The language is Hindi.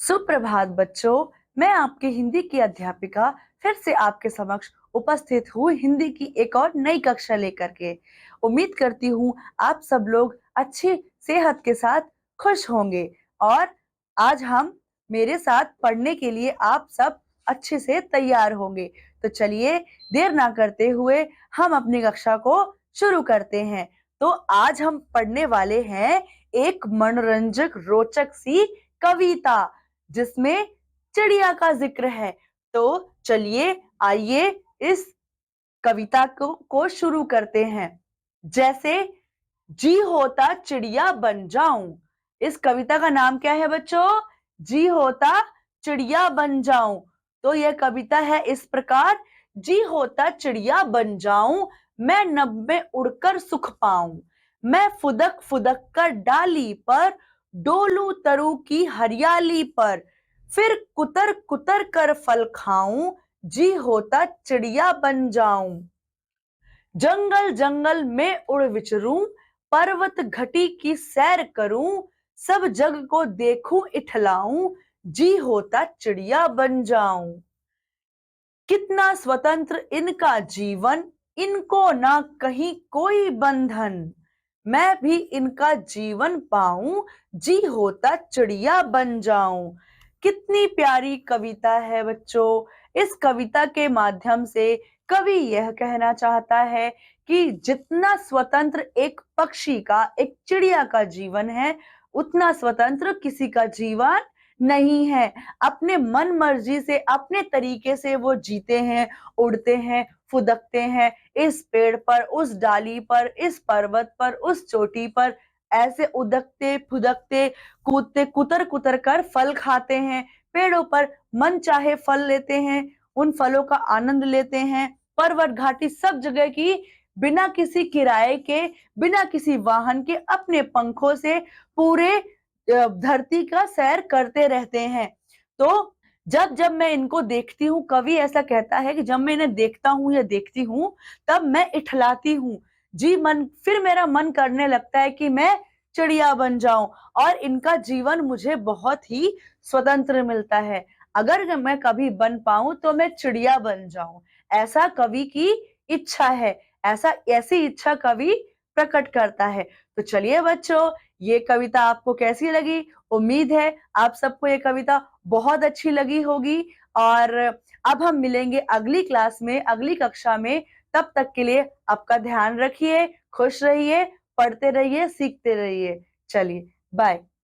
सुप्रभात बच्चों, मैं आपकी हिंदी की अध्यापिका फिर से आपके समक्ष उपस्थित हूँ हिंदी की एक और नई कक्षा लेकर के। उम्मीद करती हूँ आप सब लोग अच्छी सेहत के साथ खुश होंगे और आज हम मेरे साथ पढ़ने के लिए आप सब अच्छे से तैयार होंगे। तो चलिए देर ना करते हुए हम अपनी कक्षा को शुरू करते हैं। तो आज हम पढ़ने वाले हैं एक मनोरंजक रोचक सी कविता जिसमें चिड़िया का जिक्र है। तो चलिए आइए इस कविता को शुरू करते हैं। जैसे जी होता चिड़िया बन जाऊं। इस कविता का नाम क्या है बच्चों? जी होता चिड़िया बन जाऊं। तो यह कविता है इस प्रकार। जी होता चिड़िया बन जाऊं, मैं नभ में उड़कर सुख पाऊं। मैं फुदक फुदक कर डाली पर डोलू तरु की हरियाली पर, फिर कुतर कुतर कर फल खाऊं। जी होता चिड़िया बन जाऊं। जंगल जंगल में उड़ विचरूं, पर्वत घटी की सैर करूं, सब जग को देखूं इठलाऊं। जी होता चिड़िया बन जाऊं। कितना स्वतंत्र इनका जीवन, इनको ना कहीं कोई बंधन। मैं भी इनका जीवन पाऊं, जी होता चिड़िया बन जाऊं। कितनी प्यारी कविता है बच्चों। इस कविता के माध्यम से कवि यह कहना चाहता है कि जितना स्वतंत्र एक पक्षी का, एक चिड़िया का जीवन है, उतना स्वतंत्र किसी का जीवन नहीं है। अपने मन मर्जी से, अपने तरीके से वो जीते हैं, उड़ते हैं, फुदकते हैं, इस पेड़ पर, उस डाली पर, इस पर्वत पर, उस चोटी पर, ऐसे उदकते फुदकते, कूदते, कुतर कुतर कर फल खाते हैं। पेड़ों पर मन चाहे फल लेते हैं, उन फलों का आनंद लेते हैं। पर्वत घाटी सब जगह की बिना किसी किराए के, बिना किसी वाहन के, अपने पंखों से पूरे धरती का सैर करते रहते हैं। तो जब जब मैं इनको देखती हूँ, कवि ऐसा कहता है कि जब मैं इन्हें देखता हूँ या देखती हूँ, तब मैं इठलाती हूँ। फिर मेरा मन करने लगता है कि मैं चिड़िया बन जाऊं और इनका जीवन मुझे बहुत ही स्वतंत्र मिलता है। अगर मैं कभी बन पाऊं तो मैं चिड़िया बन जाऊं, ऐसा कवि की इच्छा है। ऐसी इच्छा कवि प्रकट करता है। तो चलिए बच्चों, ये कविता आपको कैसी लगी? उम्मीद है आप सबको ये कविता बहुत अच्छी लगी होगी। और अब हम मिलेंगे अगली क्लास में, अगली कक्षा में। तब तक के लिए आपका ध्यान रखिए, खुश रहिए, पढ़ते रहिए, सीखते रहिए। चलिए बाय।